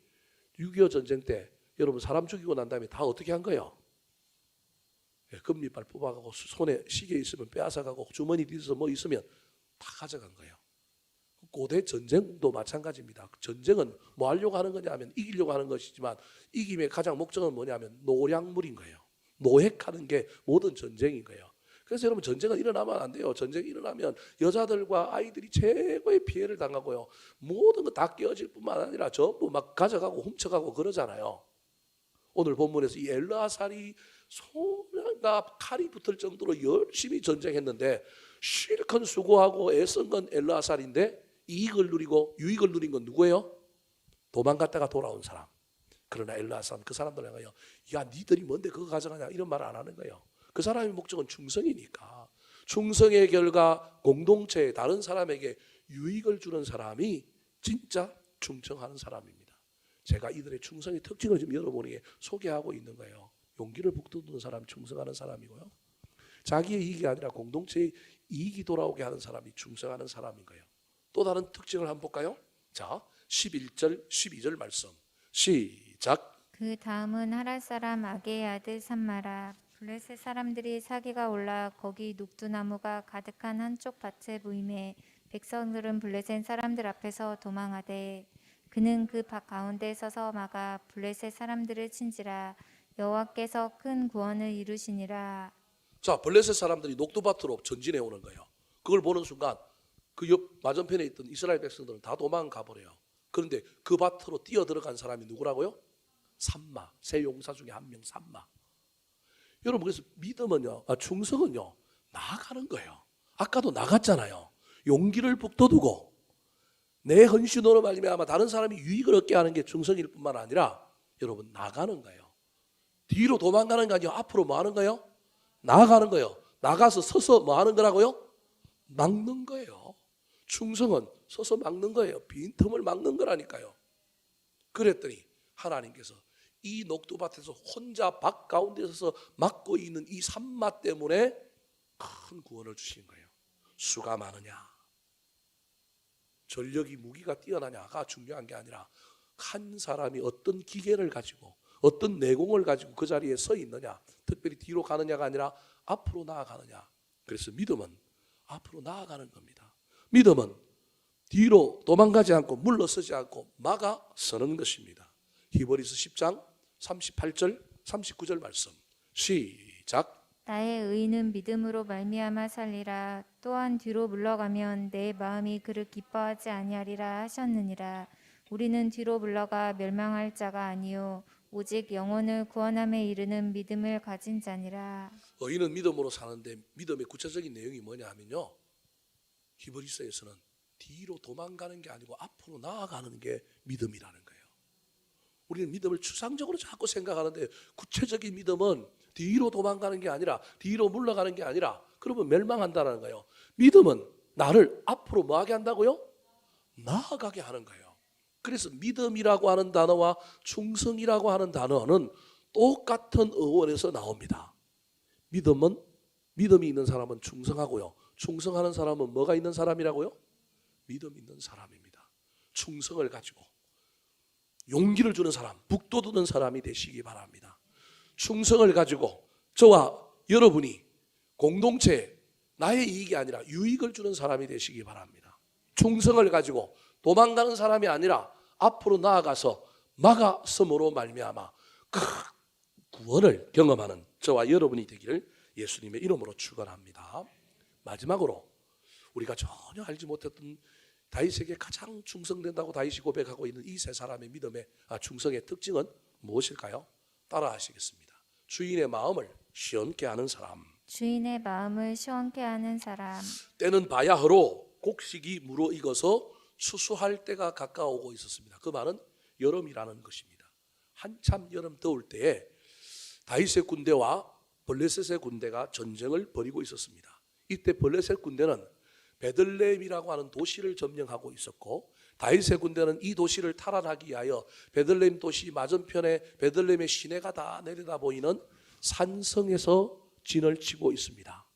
6.25 전쟁 때 여러분 사람 죽이고 난 다음에 다 어떻게 한 거예요? 금이빨 뽑아가고 손에 시계 있으면 빼앗아가고 주머니 뒤에서 뭐 있으면 다 가져간 거예요. 고대 전쟁도 마찬가지입니다. 전쟁은 뭐 하려고 하는 거냐면 이기려고 하는 것이지만 이김의 가장 목적은 뭐냐면 노략물인 거예요. 노획하는 게 모든 전쟁인 거예요. 그래서 여러분, 전쟁은 일어나면 안 돼요. 전쟁이 일어나면 여자들과 아이들이 최고의 피해를 당하고요. 모든 거 다 깨어질 뿐만 아니라 전부 막 가져가고 훔쳐가고 그러잖아요. 오늘 본문에서 이 엘르아살이 손과 칼이 붙을 정도로 열심히 전쟁했는데 실컷 수고하고 애쓴 건 엘르아살인데 이익을 누리고 유익을 누린 건 누구예요? 도망갔다가 돌아온 사람. 그러나 엘르아살은 그 사람들 향하여 야 니들이 뭔데 그거 가져가냐 이런 말을 안 하는 거예요. 그 사람의 목적은 충성이니까. 충성의 결과 공동체에 다른 사람에게 유익을 주는 사람이 진짜 충성하는 사람입니다. 제가 이들의 충성의 특징을 지금 여러분에게 소개하고 있는 거예요. 용기를 북돋우는 사람이 충성하는 사람이고요. 자기의 이익이 아니라 공동체의 이익이 돌아오게 하는 사람이 충성하는 사람인 거예요. 또 다른 특징을 한번 볼까요? 자, 11절, 12절 말씀 시작. 그 다음은 하랄 사람 아게의 아들 산마라. 블레셋 사람들이 사기가 올라 거기 녹두나무가 가득한 한쪽 밭에 보임에 백성들은 블레셋 사람들 앞에서 도망하되 그는 그 밭 가운데 서서 막아 블레셋 사람들을 친지라. 여호와께서 큰 구원을 이루시니라. 자, 블레셋 사람들이 녹두밭으로 전진해 오는 거예요. 그걸 보는 순간 그 옆 맞은편에 있던 이스라엘 백성들은 다 도망가 버려요. 그런데 그 밭으로 뛰어 들어간 사람이 누구라고요? 삼마, 세 용사 중에 한 명 삼마. 여러분, 그래서 믿음은요, 충성은요, 나아가는 거예요. 아까도 나갔잖아요. 용기를 북돋우고 내 헌신으로 말미암아 다른 사람이 유익을 얻게 하는 게 충성일 뿐만 아니라 여러분 나가는 거예요. 뒤로 도망가는 게 아니라 앞으로 뭐 하는 거예요? 나아가는 거예요. 나가서 서서 뭐 하는 거라고요? 막는 거예요. 충성은 서서 막는 거예요. 빈틈을 막는 거라니까요. 그랬더니 하나님께서 이 녹두밭에서 혼자 밭 가운데 서서 막고 있는 이 산마 때문에 큰 구원을 주신 거예요. 수가 많으냐, 전력이 무기가 뛰어나냐가 중요한 게 아니라 한 사람이 어떤 기계를 가지고 어떤 내공을 가지고 그 자리에 서 있느냐, 특별히 뒤로 가느냐가 아니라 앞으로 나아가느냐. 그래서 믿음은 앞으로 나아가는 겁니다. 믿음은 뒤로 도망가지 않고 물러서지 않고 막아서는 것입니다. 히브리서 10장 38절 39절 말씀 시작. 나의 의인은 믿음으로 말미암아 살리라. 또한 뒤로 물러가면 내 마음이 그를 기뻐하지 아니하리라 하셨느니라. 우리는 뒤로 물러가 멸망할 자가 아니요 오직 영혼을 구원함에 이르는 믿음을 가진 자니라. 의인은 믿음으로 사는데 믿음의 구체적인 내용이 뭐냐 하면요, 히브리서에서는 뒤로 도망가는 게 아니고 앞으로 나아가는 게 믿음이라는 거예요. 우리는 믿음을 추상적으로 자꾸 생각하는데 구체적인 믿음은 뒤로 도망가는 게 아니라 뒤로 물러가는 게 아니라 그러면 멸망한다는 거예요. 믿음은 나를 앞으로 뭐하게 한다고요? 나아가게 하는 거예요. 그래서 믿음이라고 하는 단어와 충성이라고 하는 단어는 똑같은 어원에서 나옵니다. 믿음이 있는 사람은 충성하고요. 충성하는 사람은 뭐가 있는 사람이라고요? 믿음 있는 사람입니다. 충성을 가지고 용기를 주는 사람, 북돋우는 사람이 되시기 바랍니다. 충성을 가지고 저와 여러분이 공동체에 나의 이익이 아니라 유익을 주는 사람이 되시기 바랍니다. 충성을 가지고 도망가는 사람이 아니라 앞으로 나아가서 막아섬으로 말미암아 큰 구원을 경험하는 저와 여러분이 되기를 예수님의 이름으로 축원합니다. 마지막으로 우리가 전혀 알지 못했던 다윗에게 가장 충성된다고 다윗이 고백하고 있는 이 세 사람의 믿음의 충성의 특징은 무엇일까요? 따라하시겠습니다. 주인의 마음을 시원케 하는 사람. 주인의 마음을 시원케 하는 사람. 때는 바야흐로 곡식이 무르익어서 추수할 때가 가까워오고 있었습니다. 그 말은 여름이라는 것입니다. 한참 여름 더울 때에 다윗의 군대와 블레셋의 군대가 전쟁을 벌이고 있었습니다. 이때 블레셋 군대는 베들레헴이라고 하는 도시를 점령하고 있었고 다윗의 군대는 이 도시를 탈환하기 위하여 베들레헴 도시 맞은편에 베들레헴의 시내가 다 내려다 보이는 산성에서 진을 치고 있습니다.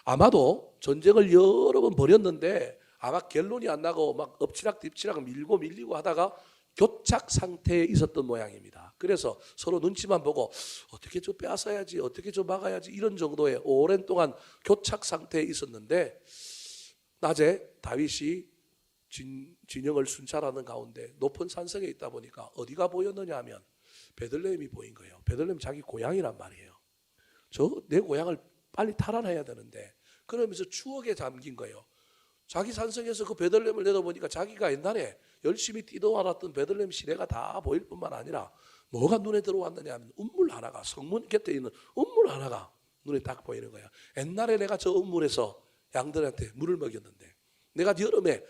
아마도 전쟁을 여러 번 벌였는데 아마 결론이 안 나고 막 엎치락뒤치락 밀고 밀리고 하다가 교착 상태에 있었던 모양입니다. 그래서 서로 눈치만 보고 어떻게 좀 빼앗아야지, 어떻게 좀 막아야지 이런 정도의 오랜 동안 교착 상태에 있었는데 낮에 다윗이 진영을 순찰하는 가운데 높은 산성에 있다 보니까 어디가 보였느냐 하면 베들레헴이 보인 거예요. 베들레헴 자기 고향이란 말이에요. 내 고향을 빨리 탈환해야 되는데 그러면서 추억에 잠긴 거예요. 자기 산성에서 그 베들레헴을 내다보니까 자기가 옛날에 열심히 뛰어왔던 베들레헴 시내가 다 보일 뿐만 아니라 뭐가 눈에 들어왔느냐 하면 운물 하나가, 성문 곁에 있는 운물 하나가 눈에 딱 보이는 거야. 옛날에 내가 저 운물에서 양들한테 물을 먹였는데, 내가 여름에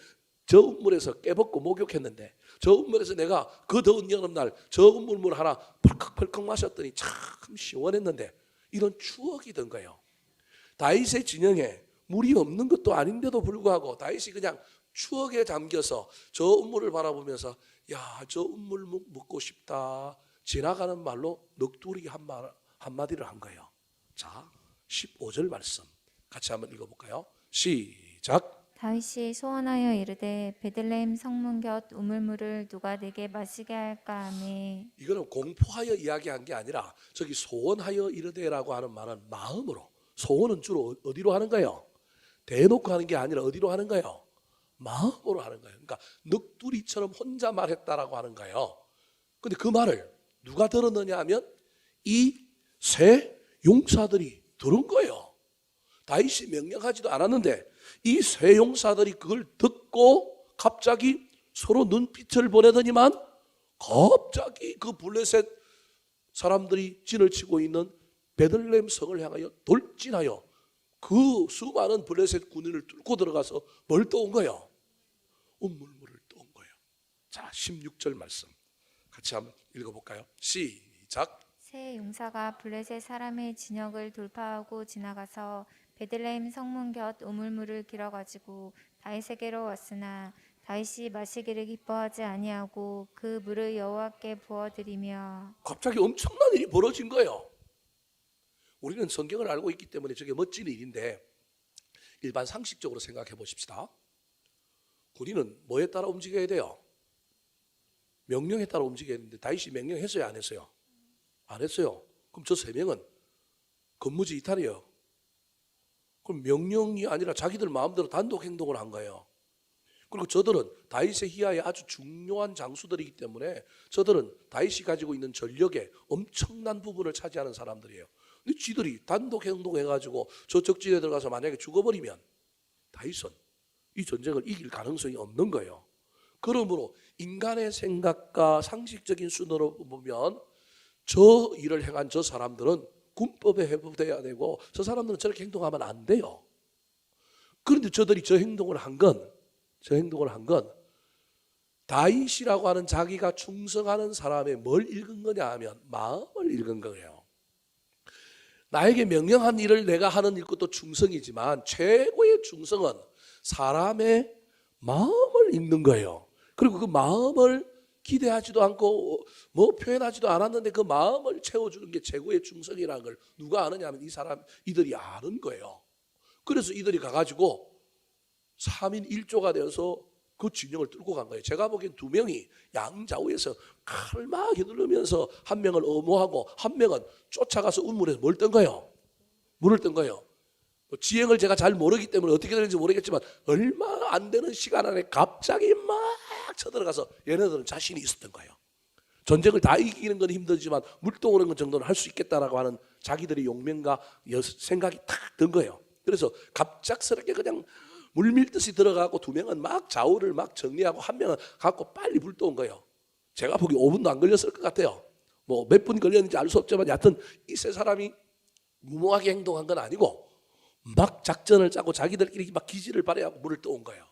저 운물에서 깨벗고 목욕했는데, 저 운물에서 내가 그 더운 여름날 저 운물 하나 펄컥펄컥 마셨더니 참 시원했는데, 이런 추억이 든 거예요. 다윗의 진영에 물이 없는 것도 아닌데도 불구하고 다윗이 그냥 추억에 잠겨서 저 운물을 바라보면서 야, 저 운물 먹고 싶다. 지나가는 말로 넋두리 한마디를 한 거예요. 자, 15절 말씀 같이 한번 읽어볼까요? 시작. 다윗이 소원하여 이르되 베들레헴 성문 곁 우물물을 누가 내게 마시게 할까 하매 이거는 공포하여 이야기한 게 아니라 저기 소원하여 이르되라고 하는 말은 마음으로. 소원은 주로 어디로 하는 거예요? 대놓고 하는 게 아니라 어디로 하는 거예요? 마음으로 하는 거예요. 그러니까 넋두리처럼 혼자 말했다라고 하는 거예요. 근데 그 말을 누가 들었느냐 하면 이 세 용사들이 들은 거예요. 다윗이 명령하지도 않았는데 이 세 용사들이 그걸 듣고 갑자기 서로 눈빛을 보내더니만 갑자기 그 블레셋 사람들이 진을 치고 있는 베들레헴 성을 향하여 돌진하여 그 수많은 블레셋 군인을 뚫고 들어가서 뭘 떠온 거예요? 우물물을 떠온 거예요. 자, 16절 말씀 같이 한번 읽어볼까요? 시작. 세 용사가 블레셋 사람의 진역을 돌파하고 지나가서 베들레헴 성문 곁 우물물을 길어 가지고 다윗에게로 왔으나 다윗이 마시기를 기뻐하지 아니하고 그 물을 여호와께 부어드리며 갑자기 엄청난 일이 벌어진 거예요. 우리는 성경을 알고 있기 때문에 저게 멋진 일인데 일반 상식적으로 생각해 보십시다. 군인은 뭐에 따라 움직여야 돼요? 명령에 따라 움직여야 되는데 다윗이 명령했어요, 안 했어요? 안 했어요. 그럼 저 세 명은 근무지 이탈이에요. 그럼 명령이 아니라 자기들 마음대로 단독 행동을 한 거예요. 그리고 저들은 다윗의 희하에 아주 중요한 장수들이기 때문에 저들은 다윗이 가지고 있는 전력의 엄청난 부분을 차지하는 사람들이에요. 근데 쥐들이 단독 행동해가지고 저 적진에 들어가서 만약에 죽어버리면 다윗은 이 전쟁을 이길 가능성이 없는 거예요. 그러므로 인간의 생각과 상식적인 순으로 보면 저 일을 행한 저 사람들은 군법에 회부돼야 되고 저 사람들은 저렇게 행동하면 안 돼요. 그런데 저들이 저 행동을 한 건 다윗이라고 하는 자기가 충성하는 사람의 뭘 읽은 거냐 하면 마음을 읽은 거예요. 나에게 명령한 일을 내가 하는 것도 충성이지만 최고의 충성은 사람의 마음을 읽는 거예요. 그리고 그 마음을 기대하지도 않고 뭐 표현하지도 않았는데 그 마음을 채워주는 게 최고의 충성이라는 걸 누가 아느냐 하면 이들이 아는 거예요. 그래서 이들이 가가지고 3인 1조가 되어서 그 진영을 뚫고 간 거예요. 제가 보기엔 두 명이 양좌우에서 칼을 막 휘두르면서 한 명을 엄호하고 한 명은 쫓아가서 우물에서 뭘 뜬 거예요? 물을 뜬 거예요. 지형을 제가 잘 모르기 때문에 어떻게 되는지 모르겠지만 얼마 안 되는 시간 안에 갑자기 막 쳐들어가서 얘네들은 자신이 있었던 거예요. 전쟁을 다 이기는 건 힘들지만 물동오는 건 정도는 할 수 있겠다라고 하는 자기들의 용맹과 생각이 탁 든 거예요. 그래서 갑작스럽게 그냥 물밀듯이 들어가고 두 명은 막 좌우를 막 정리하고 한 명은 갖고 빨리 불떠온 거예요. 제가 보기 5분도 안 걸렸을 것 같아요. 뭐 몇 분 걸렸는지 알 수 없지만 여하튼 이 세 사람이 무모하게 행동한 건 아니고 막 작전을 짜고 자기들끼리 막 기지를 발휘하고 물을 떠온 거예요.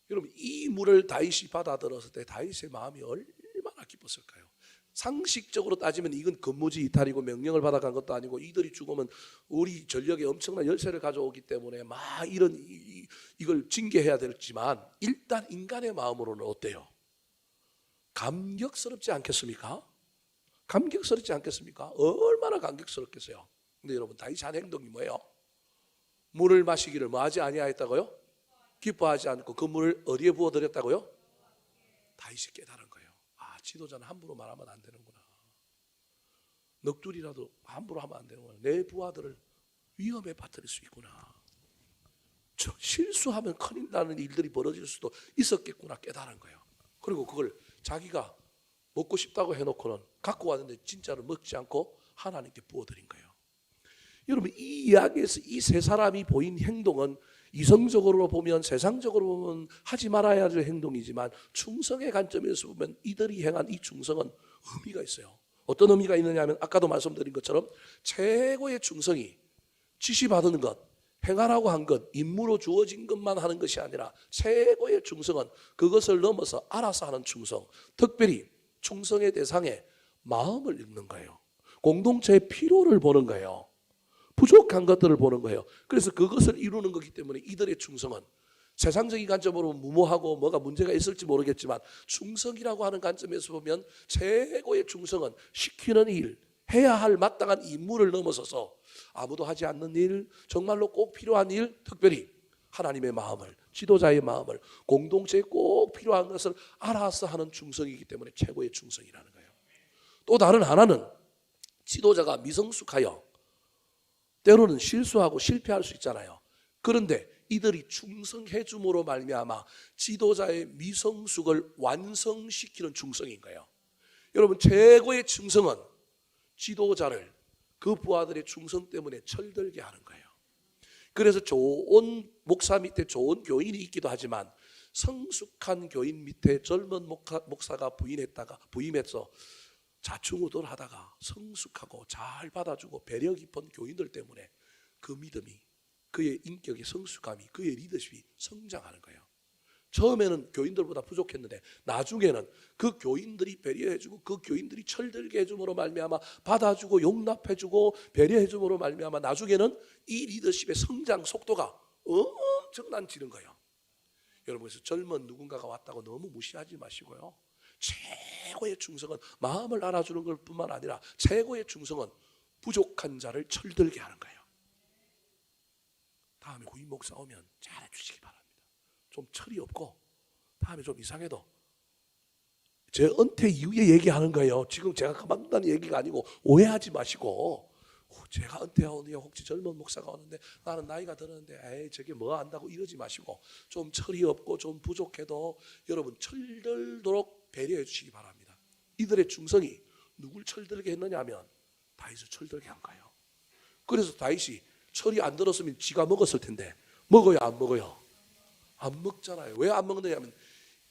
여러분 이 물을 다윗이 받아들었을 때 다윗의 마음이 얼마나 기뻤을까요? 상식적으로 따지면 이건 근무지 이탈이고 명령을 받아간 것도 아니고 이들이 죽으면 우리 전력에 엄청난 열세를 가져오기 때문에 막 이걸 징계해야 되지만 일단 인간의 마음으로는 어때요? 감격스럽지 않겠습니까? 감격스럽지 않겠습니까? 얼마나 감격스럽겠어요? 근데 여러분 다윗이 한 행동이 뭐예요? 물을 마시기를 뭐 하지 아니하였다고요? 기뻐하지 않고 그 물을 어디에 부어드렸다고요? 다윗이 깨달은 거예요. 아, 지도자는 함부로 말하면 안 되는구나. 넋두리라도 함부로 하면 안 되는구나. 내 부하들을 위험에 빠뜨릴 수 있구나. 실수하면 큰일 나는 일들이 벌어질 수도 있었겠구나 깨달은 거예요. 그리고 그걸 자기가 먹고 싶다고 해놓고는 갖고 왔는데 진짜로 먹지 않고 하나님께 부어드린 거예요. 여러분 이 이야기에서 이 세 사람이 보인 행동은 이성적으로 보면 세상적으로 보면 하지 말아야 할 행동이지만 충성의 관점에서 보면 이들이 행한 이 충성은 의미가 있어요. 어떤 의미가 있느냐 하면 아까도 말씀드린 것처럼 최고의 충성이 지시받은 것, 행하라고 한 것, 임무로 주어진 것만 하는 것이 아니라 최고의 충성은 그것을 넘어서 알아서 하는 충성, 특별히 충성의 대상에 마음을 읽는 거예요. 공동체의 필요를 보는 거예요. 부족한 것들을 보는 거예요. 그래서 그것을 이루는 거기 때문에 이들의 충성은 세상적인 관점으로 무모하고 뭐가 문제가 있을지 모르겠지만 충성이라고 하는 관점에서 보면 최고의 충성은 시키는 일, 해야 할 마땅한 임무를 넘어서서 아무도 하지 않는 일, 정말로 꼭 필요한 일, 특별히 하나님의 마음을, 지도자의 마음을, 공동체에 꼭 필요한 것을 알아서 하는 충성이기 때문에 최고의 충성이라는 거예요. 또 다른 하나는 지도자가 미성숙하여 때로는 실수하고 실패할 수 있잖아요. 그런데 이들이 충성해 줌으로 말미암아 지도자의 미성숙을 완성시키는 충성인 거예요. 여러분, 최고의 충성은 지도자를 그 부하들의 충성 때문에 철들게 하는 거예요. 그래서 좋은 목사 밑에 좋은 교인이 있기도 하지만 성숙한 교인 밑에 젊은 목사가 부임해서 좌충우돌하다가 성숙하고 잘 받아주고 배려 깊은 교인들 때문에 그 믿음이, 그의 인격의 성숙함이, 그의 리더십이 성장하는 거예요. 처음에는 교인들보다 부족했는데 나중에는 그 교인들이 배려해주고 그 교인들이 철들게 해줌으로 말미암아 받아주고 용납해주고 배려해줌으로 말미암아 나중에는 이 리더십의 성장 속도가 엄청난지는 거예요. 여러분, 그래서 젊은 누군가가 왔다고 너무 무시하지 마시고요. 최고의 충성은 마음을 알아주는 것 뿐만 아니라 최고의 충성은 부족한 자를 철들게 하는 거예요. 다음에 후임 목사 오면 잘해주시기 바랍니다. 좀 철이 없고 다음에 좀 이상해도 제 은퇴 이후에 얘기하는 거예요. 지금 제가 그만둔다는 얘기가 아니고 오해하지 마시고, 제가 은퇴하오니 혹시 젊은 목사가 오는데 나는 나이가 들었는데 에이 저게 뭐 안다고 이러지 마시고, 좀 철이 없고 좀 부족해도 여러분 철들도록 배려해 주시기 바랍니다. 이들의 충성이 누굴 철들게 했느냐 하면 다윗을 철들게 한 거예요. 그래서 다윗이 철이 안 들었으면 지가 먹었을 텐데 먹어요 안 먹어요? 안 먹잖아요. 왜 안 먹느냐 하면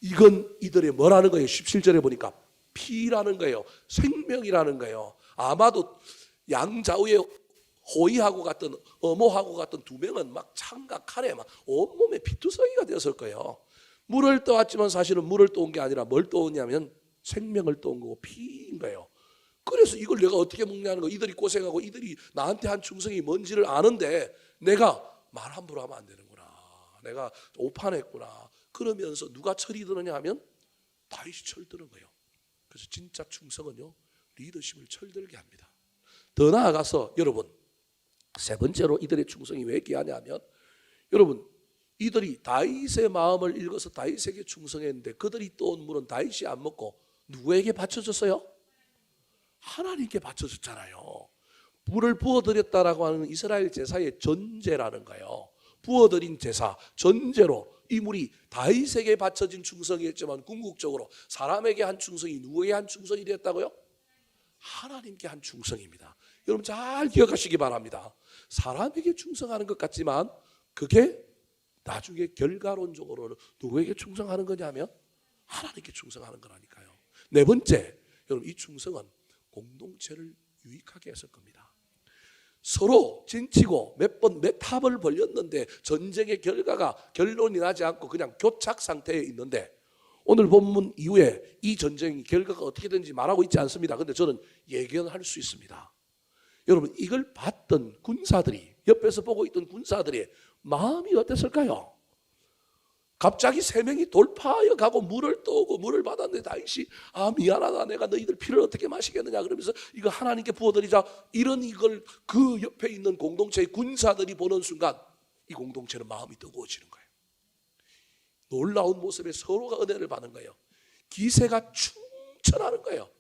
이건 이들의 뭐라는 거예요? 17절에 보니까 피라는 거예요. 생명이라는 거예요. 아마도 양좌우에 호위하고 갔던 어모하고 갔던 두 명은 막 창과 칼에 막 온몸에 피투성이가 되었을 거예요. 물을 떠왔지만 사실은 물을 떠온 게 아니라 뭘 떠오냐면 생명을 떠온 거고 피인 거예요. 그래서 이걸 내가 어떻게 먹냐는 거, 이들이 고생하고 이들이 나한테 한 충성이 뭔지를 아는데 내가 말 함부로 하면 안 되는구나, 내가 오판했구나, 그러면서 누가 철이 드느냐 하면 다윗이 철드는 거예요. 그래서 진짜 충성은요 리더십을 철들게 합니다. 더 나아가서 여러분, 세 번째로 이들의 충성이 왜 귀하냐면, 여러분 이들이 다윗의 마음을 읽어서 다윗에게 충성했는데 그들이 떠온 물은 다윗이 안 먹고 누구에게 바쳐졌어요? 하나님께 바쳐졌잖아요. 물을 부어드렸다라고 하는 이스라엘 제사의 전제라는 거예요. 부어드린 제사, 전제로 이 물이 다윗에게 바쳐진 충성이었지만 궁극적으로 사람에게 한 충성이 누구에게 한 충성이 되었다고요? 하나님께 한 충성입니다. 여러분 잘 기억하시기 바랍니다. 사람에게 충성하는 것 같지만 그게 나중에 결과론적으로는 누구에게 충성하는 거냐면 하나님께 충성하는 거라니까요. 네 번째, 여러분 이 충성은 공동체를 유익하게 했을 겁니다. 서로 진치고 몇 탑을 벌렸는데 전쟁의 결론이 나지 않고 그냥 교착 상태에 있는데, 오늘 본문 이후에 이 전쟁의 결과가 어떻게 되는지 말하고 있지 않습니다. 그런데 저는 예견할 수 있습니다. 여러분 이걸 봤던 군사들이, 옆에서 보고 있던 군사들의 마음이 어땠을까요? 갑자기 세 명이 돌파하여 가고 물을 떠오고 물을 받았는데 다윗이 미안하다, 내가 너희들 피를 어떻게 마시겠느냐 그러면서 이거 하나님께 부어드리자, 이런 이걸 그 옆에 있는 공동체의 군사들이 보는 순간 이 공동체는 마음이 뜨거워지는 거예요. 놀라운 모습에 서로가 은혜를 받는 거예요. 기세가 충천하는 거예요.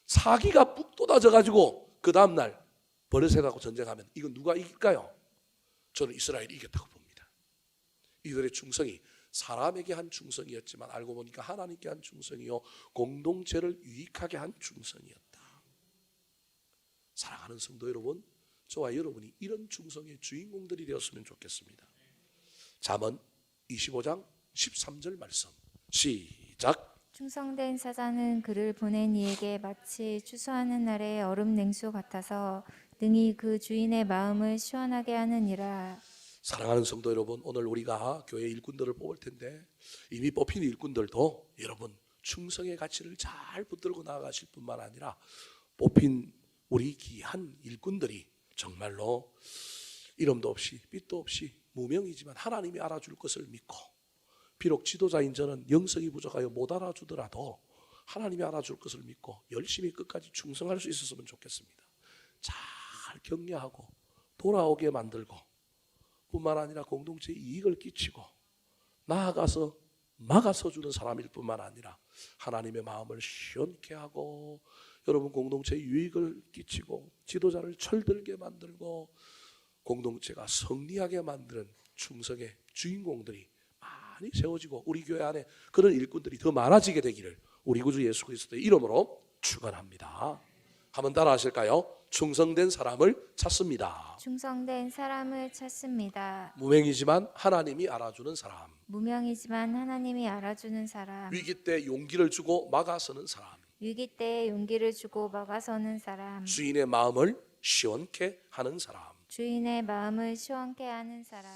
사기가 푹 돋아져 가지고 그 다음날 버르셋하고 전쟁하면 이건 누가 이길까요? 저는 이스라엘이 이겼다고 봅니다. 이들의 충성이 사람에게 한 충성이었지만 알고 보니까 하나님께 한 충성이요 공동체를 유익하게 한 충성이었다. 사랑하는 성도 여러분, 저와 여러분이 이런 충성의 주인공들이 되었으면 좋겠습니다. 잠언 25장 13절 말씀 시작. 충성된 사자는 그를 보낸 이에게 마치 추수하는 날의 얼음 냉수 같아서 능히 그 주인의 마음을 시원하게 하느니라. 사랑하는 성도 여러분, 오늘 우리가 교회 일꾼들을 뽑을 텐데 이미 뽑힌 일꾼들도 여러분 충성의 가치를 잘 붙들고 나아가실 뿐만 아니라 뽑힌 우리 귀한 일꾼들이 정말로 이름도 없이 빛도 없이 무명이지만 하나님이 알아줄 것을 믿고, 비록 지도자인 저는 영성이 부족하여 못 알아주더라도 하나님이 알아줄 것을 믿고 열심히 끝까지 충성할 수 있었으면 좋겠습니다. 잘 격려하고 돌아오게 만들고 뿐만 아니라 공동체에 이익을 끼치고 나아가서 막아서 주는 사람일 뿐만 아니라 하나님의 마음을 시원케 하고 여러분 공동체에 유익을 끼치고 지도자를 철들게 만들고 공동체가 승리하게 만드는 충성의 주인공들이 많이 세워지고 우리 교회 안에 그런 일꾼들이 더 많아지게 되기를 우리 구주 예수 그리스도의 이름으로 축원합니다. 한번 따라 하실까요? 충성된 사람을 찾습니다. 충성된 사람을 찾습니다. 무명이지만 하나님이 알아주는 사람. 무명이지만 하나님이 알아주는 사람. 위기 때 용기를 주고 막아서는 사람. 위기 때 용기를 주고 막아서는 사람. 주인의 마음을 시원케 하는 사람. 주인의 마음을 시원케 하는 사람.